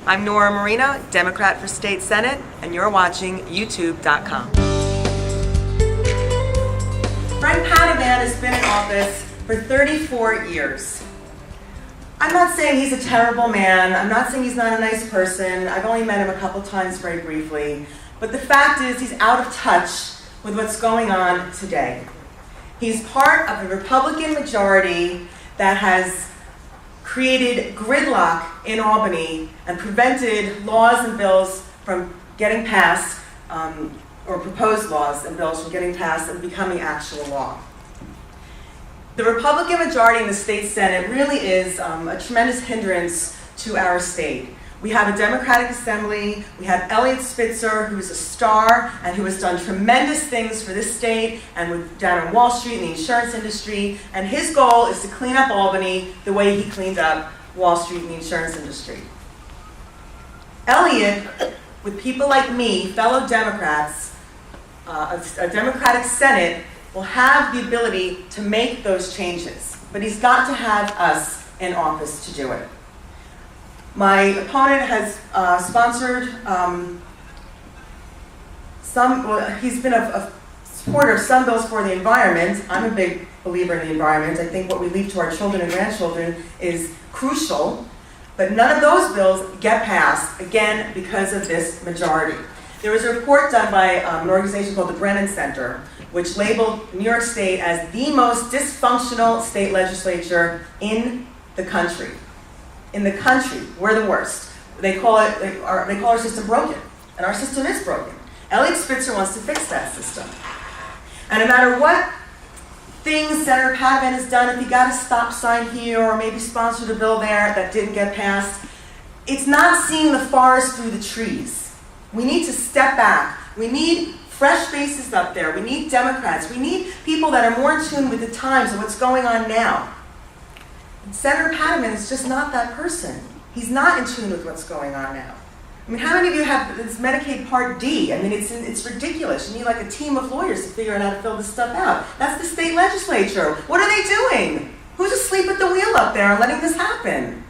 I'm Nora Marino, Democrat for State Senate, and you're watching YouTube.com. Frank Padovan has been in office for 34 years. I'm not saying he's a terrible man. I'm not saying he's not a nice person. I've only met him a couple times very briefly. But the fact is he's out of touch with what's going on today. He's part of a Republican majority that has created gridlock in Albany and prevented laws and bills from getting passed, or proposed laws and bills from getting passed and becoming actual law. The Republican majority in the state Senate really is a tremendous hindrance to our state. We have a Democratic Assembly. We have Eliot Spitzer, who is a star and who has done tremendous things for this state and down on Wall Street in the insurance industry. And his goal is to clean up Albany the way he cleaned up Wall Street and the insurance industry. Eliot, with people like me, fellow Democrats, a Democratic Senate, will have the ability to make those changes. But he's got to have us in office to do it. My opponent has sponsored he's been a supporter of some bills for the environment. I'm a big believer in the environment. I think what we leave to our children and grandchildren is crucial. But none of those bills get passed, again, because of this majority. There was a report done by an organization called the Brennan Center, which labeled New York State as the most dysfunctional state legislature in the country. In the country, we're the worst. They call our system broken, and our system is broken. Eliot Spitzer wants to fix that system. And no matter what things Senator Padovan has done, if he got a stop sign here or maybe sponsored a bill there that didn't get passed, it's not seeing the forest through the trees. We need to step back. We need fresh faces up there. We need Democrats. We need people that are more in tune with the times and what's going on now. Senator Padovan is just not that person. He's not in tune with what's going on now. I mean, how many of you have this Medicaid Part D? I mean, it's ridiculous. You need like a team of lawyers to figure out how to fill this stuff out. That's the state legislature. What are they doing? Who's asleep at the wheel up there and letting this happen?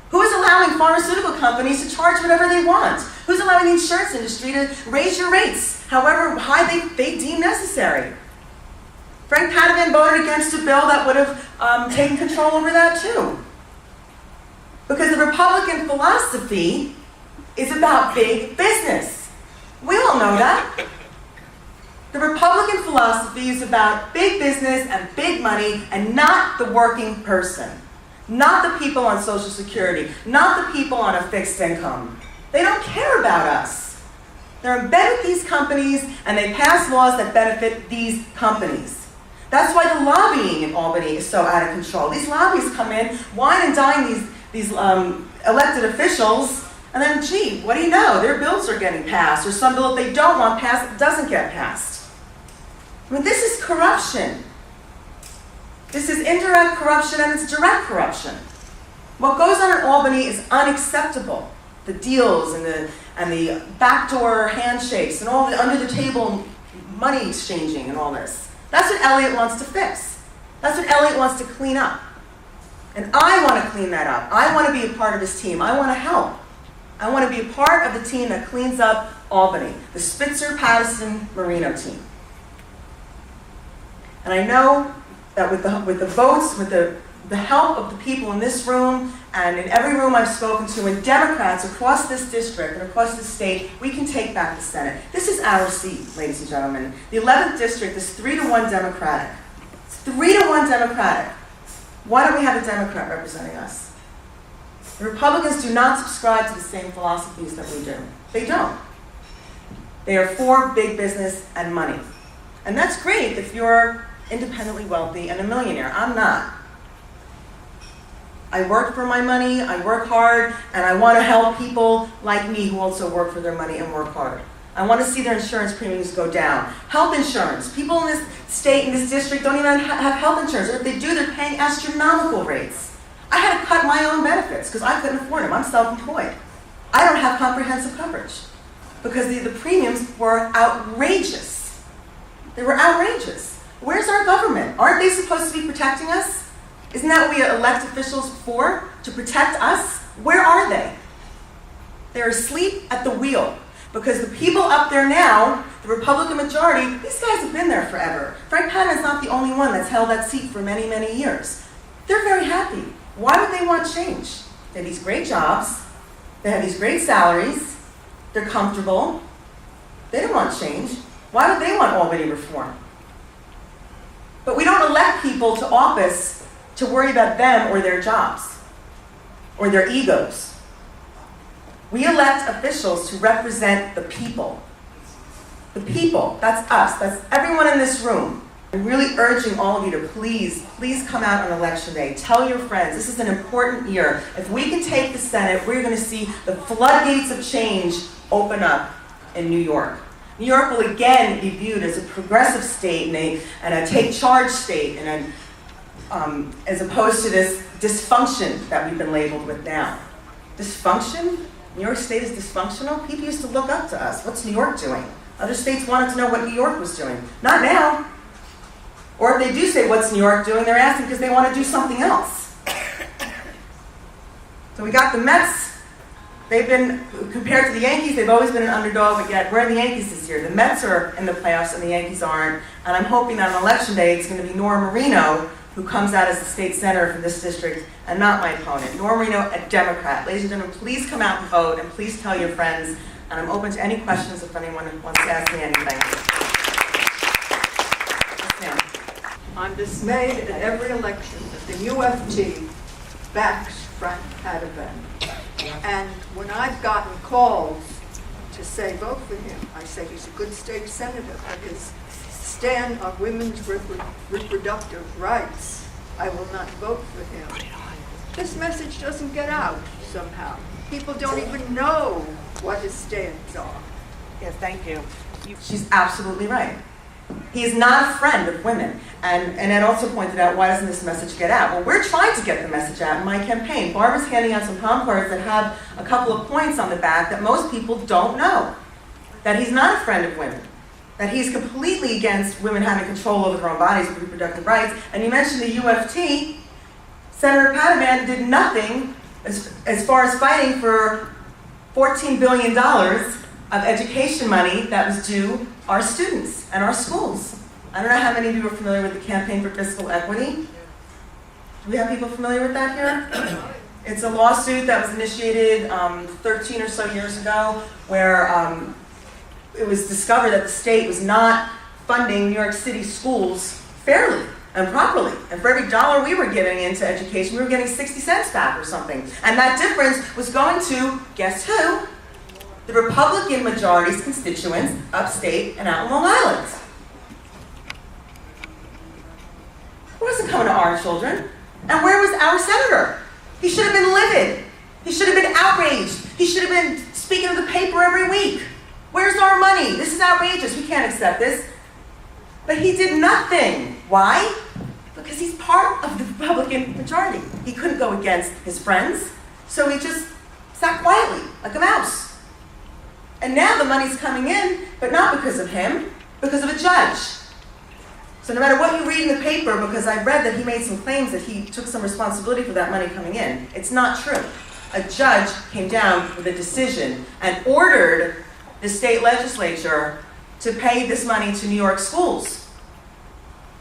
Who is allowing pharmaceutical companies to charge whatever they want? Who's allowing the insurance industry to raise your rates however high they deem necessary? Frank Padovan voted against a bill that would have taken control over that too. Because the Republican philosophy is about big business. We all know that. The Republican philosophy is about big business and big money and not the working person. Not the people on Social Security, not the people on a fixed income. They don't care about us. They're in bed with these companies and they pass laws that benefit these companies. That's why the lobbying in Albany is so out of control. These lobbyists come in, wine and dine these elected officials, and then, gee, what do you know? Their bills are getting passed, or some bill that they don't want passed doesn't get passed. I mean, this is corruption. This is indirect corruption and it's direct corruption. What goes on in Albany is unacceptable. The deals and the backdoor handshakes and all the under-the-table money exchanging and all this. That's what Eliot wants to fix. That's what Eliot wants to clean up. And I want to clean that up. I want to be a part of his team. I want to help. I want to be a part of the team that cleans up Albany, the Spitzer-Padovan-Marino team. And I know that with the votes, with the help of the people in this room and in every room I've spoken to, and Democrats across this district and across the state, we can take back the Senate. This is our seat, ladies and gentlemen. The 11th district is 3-1 Democratic. It's 3-1 Democratic. Why don't we have a Democrat representing us? The Republicans do not subscribe to the same philosophies that we do. They don't. They are for big business and money. And that's great if you're independently wealthy and a millionaire. I'm not. I work for my money, I work hard, and I want to help people like me who also work for their money and work hard. I want to see their insurance premiums go down. Health insurance. People in this state, in this district, don't even have health insurance. Or if they do, they're paying astronomical rates. I had to cut my own benefits because I couldn't afford them. I'm self-employed. I don't have comprehensive coverage because the premiums were outrageous. They were outrageous. Where's our government? Aren't they supposed to be protecting us? Isn't that what we elect officials for? To protect us? Where are they? They're asleep at the wheel. Because the people up there now, the Republican majority, these guys have been there forever. Frank Patterman's not the only one that's held that seat for many, many years. They're very happy. Why would they want change? They have these great jobs. They have these great salaries. They're comfortable. They don't want change. Why would they want Albany reform? But we don't elect people to office to worry about them or their jobs or their egos. We elect officials to represent the people. The people, that's us, that's everyone in this room. I'm really urging all of you to please come out on Election Day. Tell your friends, this is an important year. If we can take the Senate, we're going to see the floodgates of change open up in New York. New York will again be viewed as a progressive state and a take-charge state, and as opposed to this dysfunction that we've been labeled with now. Dysfunction? New York State is dysfunctional? People used to look up to us. What's New York doing? Other states wanted to know what New York was doing. Not now. Or if they do say, what's New York doing, they're asking because they want to do something else. So we got the Mets. They've been, compared to the Yankees, they've always been an underdog, but yet, where are the Yankees this year? The Mets are in the playoffs and the Yankees aren't. And I'm hoping that on Election Day, it's going to be Nora Marino who comes out as the state senator for this district, and not my opponent. Nora Marino, a Democrat. Ladies and gentlemen, please come out and vote, and please tell your friends. And I'm open to any questions if anyone wants to ask me anything. Yes, ma'am. I'm dismayed at every election that the UFT backs Frank Patterman. And when I've gotten calls to say vote for him, I say he's a good state senator, but his stand on women's reproductive rights, I will not vote for him. This message doesn't get out somehow. People don't even know what his stands are. Yes, thank you. She's absolutely right. He is not a friend of women. And Ed also pointed out, why doesn't this message get out? Well, we're trying to get the message out in my campaign. Barbara's handing out some palm cards that have a couple of points on the back that most people don't know. That he's not a friend of women. That he's completely against women having control over their own bodies with reproductive rights. And you mentioned the UFT. Senator Patterman did nothing as far as fighting for $14 billion of education money that was due our students and our schools. I don't know how many of you are familiar with the Campaign for Fiscal Equity. Do we have people familiar with that here? It's a lawsuit that was initiated 13 or so years ago, where it was discovered that the state was not funding New York City schools fairly and properly. And for every dollar we were giving into education, we were getting 60 cents back or something. And that difference was going to, guess who? The Republican majority's constituents upstate and out on Long Island. It wasn't coming to our children. And where was our senator? He should have been livid. He should have been outraged. He should have been speaking to the paper every week. Where's our money? This is outrageous. We can't accept this. But he did nothing. Why? Because he's part of the Republican majority. He couldn't go against his friends, so he just sat quietly, like a mouse. And now the money's coming in, but not because of him, because of a judge. So no matter what you read in the paper, because I read that he made some claims that he took some responsibility for that money coming in, it's not true. A judge came down with a decision and ordered the state legislature to pay this money to New York schools.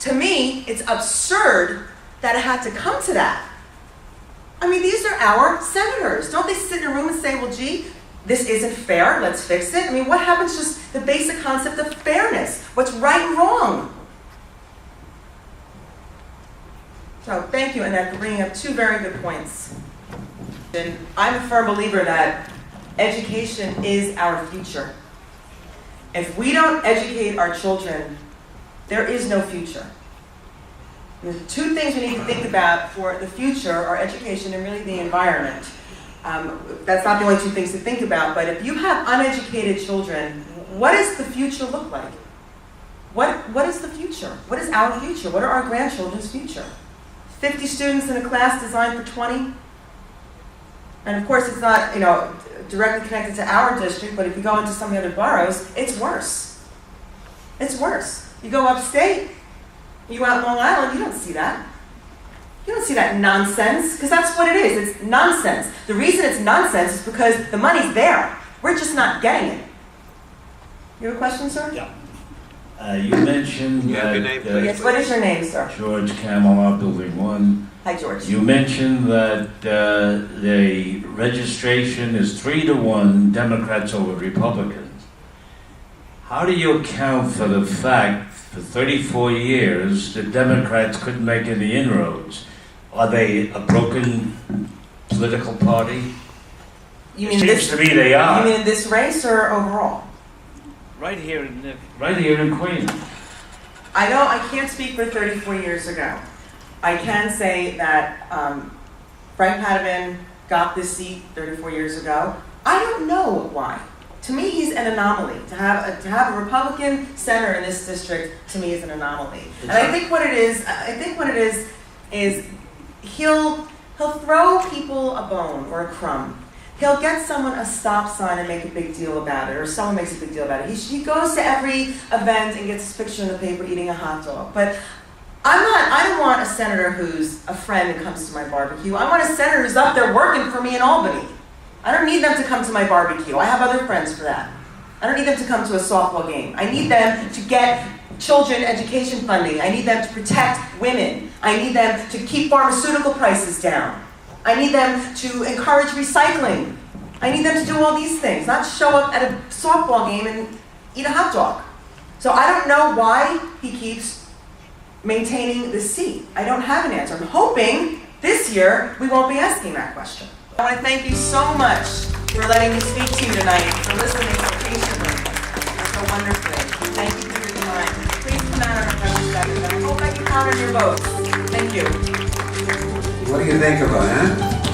To me, it's absurd that it had to come to that. I mean, these are our senators. Don't they sit in a room and say, well, gee, this isn't fair, let's fix it? I mean, what happens to just the basic concept of fairness? What's right and wrong? So thank you, Annette, for bringing up two very good points. And I'm a firm believer that education is our future. If we don't educate our children, there is no future. And the two things we need to think about for the future are education and really the environment. That's not the only two things to think about, but if you have uneducated children, what does the future look like? What is the future? What is our future? What are our grandchildren's future? 50 students in a class designed for 20? And of course, it's not, directly connected to our district, but if you go into some of the other boroughs, it's worse. It's worse. You go upstate, you go out Long Island, you don't see that. You don't see that nonsense, because that's what it is. It's nonsense. The reason it's nonsense is because the money's there. We're just not getting it. You have a question, sir? Yeah. You mentioned You have your that name, please. Yes, what is your name, sir? George Camelot, Building 1. Hi, George. You mentioned that the registration is 3-1 Democrats over Republicans. How do you account for the fact for 34 years the Democrats couldn't make any inroads? Are they a broken political party? You It mean seems this? to me they are. You mean in this race or overall? Right here in Queens. I know I can't speak for 34 years ago. I can say that Frank Padovan got this seat 34 years ago. I don't know why. To me, he's an anomaly. To have a Republican senator in this district, to me, is an anomaly. And I think what it is he'll throw people a bone or a crumb. He'll get someone a stop sign and make a big deal about it, or someone makes a big deal about it. He goes to every event and gets his picture in the paper eating a hot dog. But I don't want a senator who's a friend and comes to my barbecue. I want a senator who's up there working for me in Albany. I don't need them to come to my barbecue. I have other friends for that. I don't need them to come to a softball game. I need them to get children education funding. I need them to protect women. I need them to keep pharmaceutical prices down. I need them to encourage recycling. I need them to do all these things, not show up at a softball game and eat a hot dog. So I don't know why he keeps maintaining the seat. I don't have an answer. I'm hoping this year we won't be asking that question. I want to thank you so much for letting me speak to you tonight, for listening so patiently, so wonderfully. Thank you for your time. Please come out on November 7th. I hope I can count on your votes. Thank you. What do you think of it, huh?